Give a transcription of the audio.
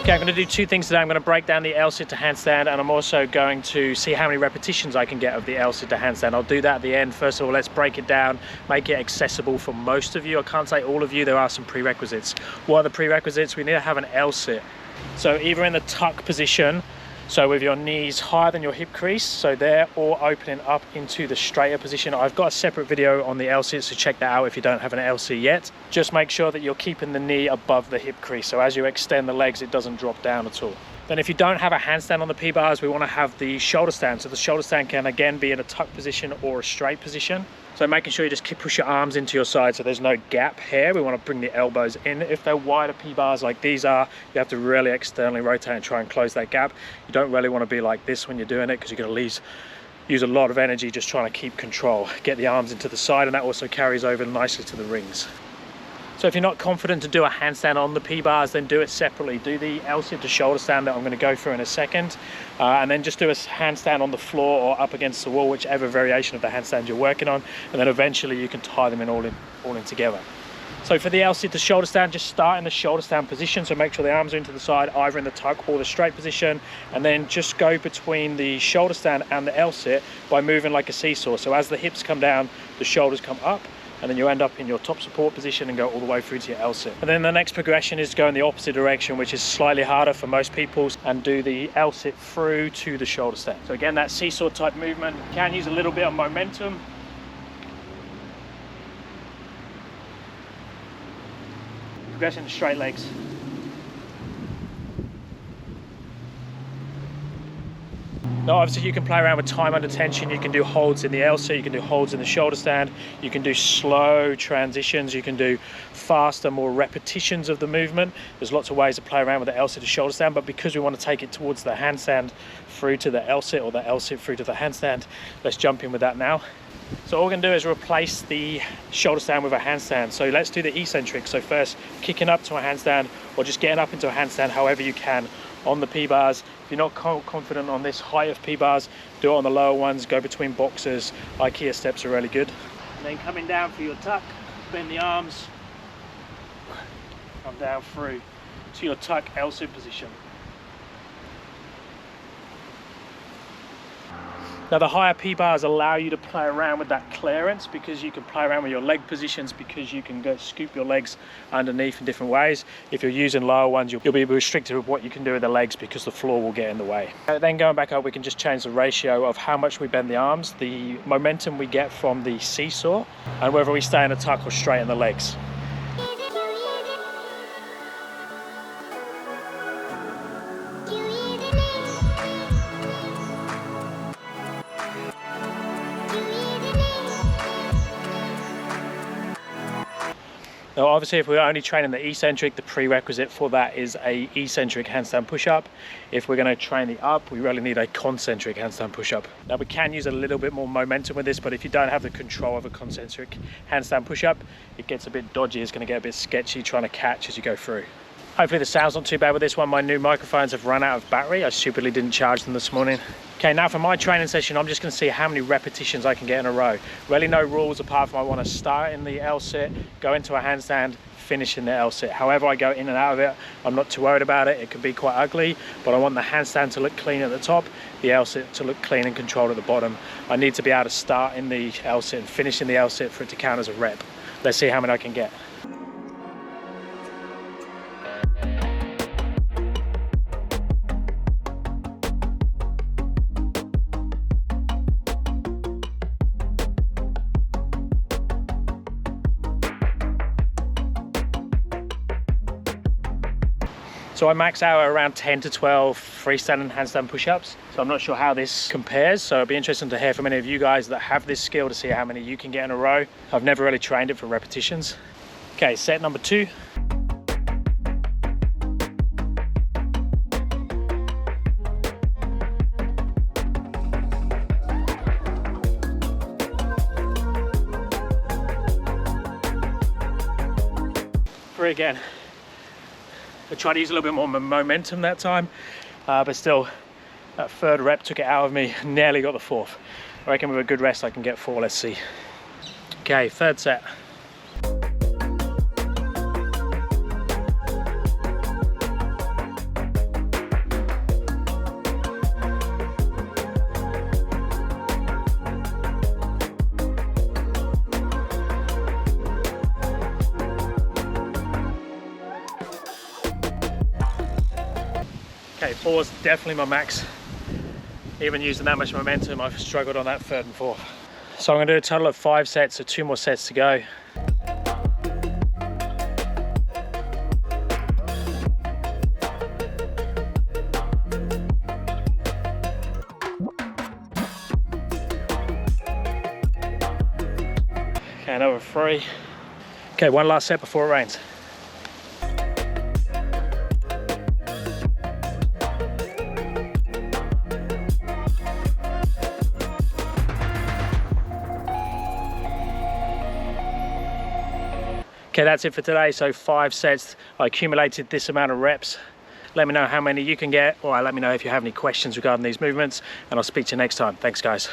Okay, I'm going to do two things today. I'm going to break down the L-sit to handstand, and I'm also going to see how many repetitions I can get of the L-sit to handstand. I'll do that at the end. First of all, let's break it down, make it accessible for most of you. I can't say all of you, there are some prerequisites. What are the prerequisites? We need to have an L-sit. So either in the tuck position, so with your knees higher than your hip crease, so there, or opening up into the straighter position. I've got a separate video on the L-sit, so check that out if you don't have an L-sit yet. Just make sure that you're keeping the knee above the hip crease, so as you extend the legs, it doesn't drop down at all. Then if you don't have a handstand on the P-bars, we want to have the shoulder stand. So the shoulder stand can again be in a tuck position or a straight position. So making sure you just push your arms into your side so there's no gap here. We want to bring the elbows in. If they're wider P-bars like these are, you have to really externally rotate and try and close that gap. You don't really want to be like this when you're doing it, because you're going to use a lot of energy just trying to keep control. Get the arms into the side, and that also carries over nicely to the rings. So if you're not confident to do a handstand on the P-bars, then do it separately. Do the L-sit to shoulder stand that I'm going to go through in a second, and then just do a handstand on the floor or up against the wall, whichever variation of the handstand you're working on, and then eventually you can tie them all in together. So for the L-sit to shoulder stand, just start in the shoulder stand position, so make sure the arms are into the side, either in the tuck or the straight position, and then just go between the shoulder stand and the L-sit by moving like a seesaw. So as the hips come down, the shoulders come up, and then you end up in your top support position and go all the way through to your L-sit. And then the next progression is to go in the opposite direction, which is slightly harder for most people, and do the L-sit through to the shoulder stand. So again, that seesaw type movement, you can use a little bit of momentum. Progression to straight legs. Now obviously you can play around with time under tension. You can do holds in the L-sit, you can do holds in the shoulder stand, you can do slow transitions, you can do faster, more repetitions of the movement. There's lots of ways to play around with the L-sit to shoulder stand, but because we want to take it towards the handstand through to the L-sit, or the L-sit through to the handstand, let's jump in with that now. So all we're going to do is replace the shoulder stand with a handstand. So let's do the eccentric. So first, kicking up to a handstand, or just getting up into a handstand however you can on the P-bars. If you're not confident on this height of P-bars, do it on the lower ones, go between boxes. IKEA steps are really good. And then coming down for your tuck, bend the arms, come down through to your tuck L-sit position. Now the higher P-bars allow you to play around with that clearance, because you can play around with your leg positions, because you can go scoop your legs underneath in different ways. If you're using lower ones, you'll be restricted with what you can do with the legs, because the floor will get in the way. Then going back up, we can just change the ratio of how much we bend the arms, the momentum we get from the seesaw, and whether we stay in a tuck or straight in the legs. Now obviously if we're only training the eccentric, the prerequisite for that is a eccentric handstand push-up. If we're going to train the up, we really need a concentric handstand push-up. Now we can use a little bit more momentum with this, but if you don't have the control of a concentric handstand push-up, it gets a bit dodgy, it's going to get a bit sketchy trying to catch as you go through. Hopefully the sound's not too bad with this one. My new microphones have run out of battery. I stupidly didn't charge them this morning. Okay, now for my training session, I'm just going to see how many repetitions I can get in a row. Really no rules apart from I want to start in the L-sit, go into a handstand, finish in the L-sit. However I go in and out of it, I'm not too worried about it. It can be quite ugly, but I want the handstand to look clean at the top, the L-sit to look clean and controlled at the bottom. I need to be able to start in the L-sit and finish in the L-sit for it to count as a rep. Let's see how many I can get. So I max out around 10 to 12 freestanding and handstand push-ups. So I'm not sure how this compares. So it'd be interesting to hear from any of you guys that have this skill to see how many you can get in a row. I've never really trained it for repetitions. Okay, set number 2. Three again. I tried to use a little bit more momentum that time, but still, that third rep took it out of me, nearly got the fourth. I reckon with a good rest I can get 4, let's see. Okay, third set. Okay, 4 is definitely my max. Even using that much momentum, I've struggled on that 3rd and 4th. So I'm gonna do a total of 5 sets, so 2 more sets to go. Okay, another 3. Okay, one last set before it rains. Okay, that's it for today. So 5 sets. I accumulated this amount of reps. Let me know how many you can get, or let me know if you have any questions regarding these movements, and I'll speak to you next time. Thanks, guys.